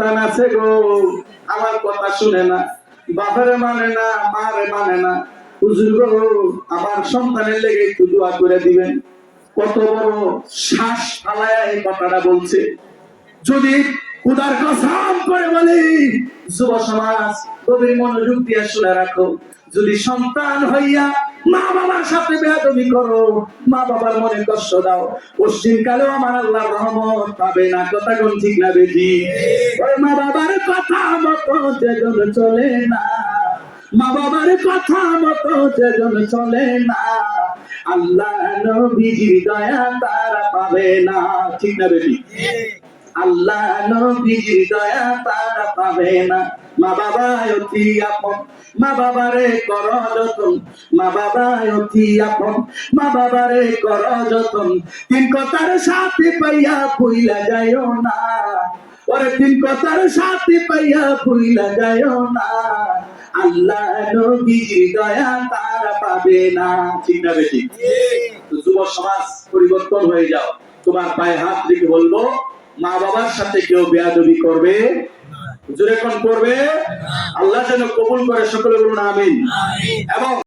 সন্তান আছে গো, আমার কথা শুনে না, বাবারে মানে না, মারে মানে না। হুজুর গো, আমার সন্তানের লেগে একটু দোয়া করে দিবেন। কত বড় শ্বাস ফালায়া এই কথাটা বলছে। যদি খোদার কসম করে বলি, যুব সমাজ গভীর মনোযোগ দিয়ে শুনে রাখো, যদি সন্তান হইয়া মা বাবার সাথে বেয়াদবি করো, মা বাবার মনে কষ্ট দাও, পশ্চিম কালেও আমার আল্লাহর রহমত পাবে না। কথা কোন ঠিক না বেজি? ওই মা বাবার কথা মতো যেজন চলে না, মা বাবার কথা মতো যেজন চলে না, আল্লাহ নবীজির দয়া তারা পাবে না। ঠিক না বেজি? আল্লাহ নবীজির দয়া তারা পাবে না। মা বাবা অতি আপন, মা বাবারে কর যতন, মা বাবা অতি আপন, মা বাবারে কর যতন। তিন কথার সাথে পাইয়া ভুইলা যাইও না, ওরে তিন কথার সাথে পাইয়া ভুইলা যাইও না, আল্লাহ নবীজির দয়া তারা পাবে না। ঠিক না বেশি? যুব সমাজ পরিবর্তন হয়ে যাও। তোমার পায়ে হাত রেখে বলবো, মা বাবার সাথে কেউ বেয়াদবি করবে, জোরে কোন করবে, আল্লাহ যেন কবুল করে। সকলে বলুন আমিন। এবং